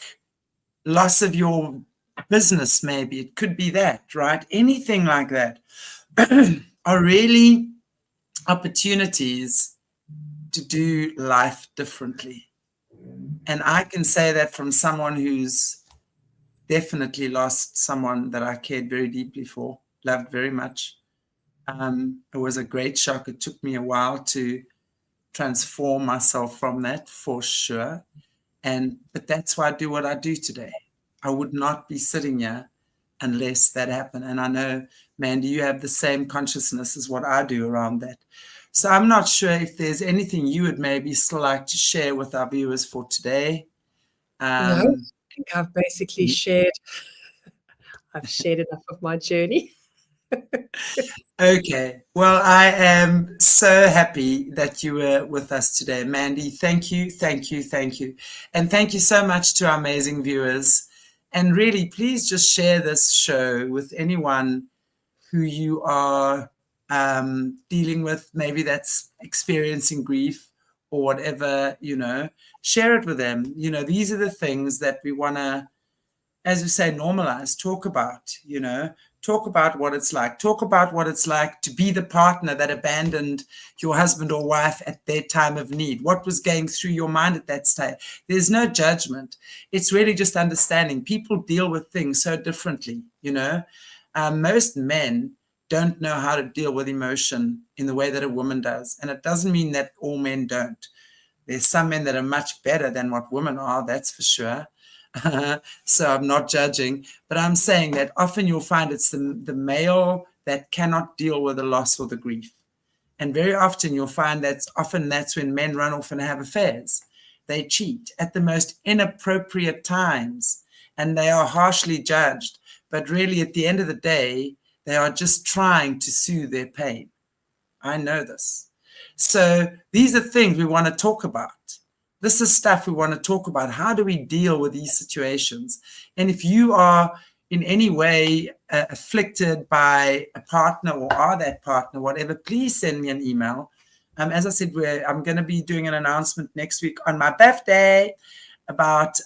loss of your business, maybe it could be that, right? Anything like that are really opportunities to do life differently. And I can say that from someone who's definitely lost someone that I cared very deeply for, loved very much. It was a great shock. It took me a while to transform myself from that, for sure. But that's why I do what I do today. I would not be sitting here unless that happened. And I know, Mandy, you have the same consciousness as what I do around that. So I'm not sure if there's anything you would maybe still like to share with our viewers for today. No, I think I've basically shared enough of my journey. Okay. Well, I am so happy that you were with us today, Mandy. Thank you, thank you, thank you. And thank you so much to our amazing viewers. And really, please just share this show with anyone who you are dealing with, maybe that's experiencing grief or whatever, share it with them. These are the things that we want to, as we say, normalize, talk about, talk about what it's like. Talk about what it's like to be the partner that abandoned your husband or wife at their time of need. What was going through your mind at that stage? There's no judgment. It's really just understanding. People deal with things so differently, Most men don't know how to deal with emotion in the way that a woman does. And it doesn't mean that all men don't. There's some men that are much better than what women are, that's for sure. So I'm not judging, but I'm saying that often you'll find it's the male that cannot deal with the loss or the grief. And very often you'll find that's when men run off and have affairs. They cheat at the most inappropriate times, and they are harshly judged. But really, at the end of the day, they are just trying to soothe their pain. I know this. So these are things we want to talk about. This is stuff we want to talk about. How do we deal with these situations? And if you are in any way afflicted by a partner or are that partner, whatever, please send me an email. As I said, I'm going to be doing an announcement next week on my birthday about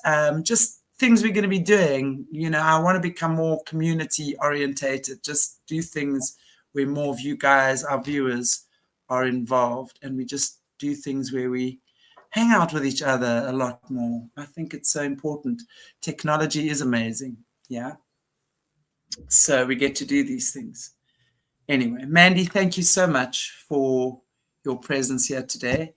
just things we're going to be doing. I want to become more community orientated, just do things where more of you guys, our viewers, are involved, and we just do things where we hang out with each other a lot more. I think it's so important. Technology is amazing. Yeah. So we get to do these things. Anyway, Mandy, thank you so much for your presence here today.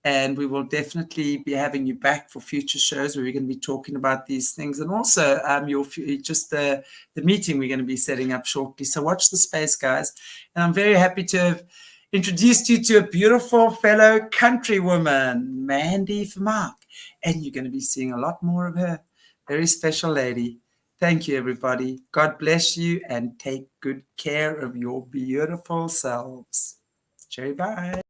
And we will definitely be having you back for future shows where we're going to be talking about these things. And also the meeting we're going to be setting up shortly. So watch the space, guys. And I'm very happy to have introduced you to a beautiful fellow countrywoman, Mandy Vermaak. And you're going to be seeing a lot more of her. Very special lady. Thank you, everybody. God bless you and take good care of your beautiful selves. Cherry bye.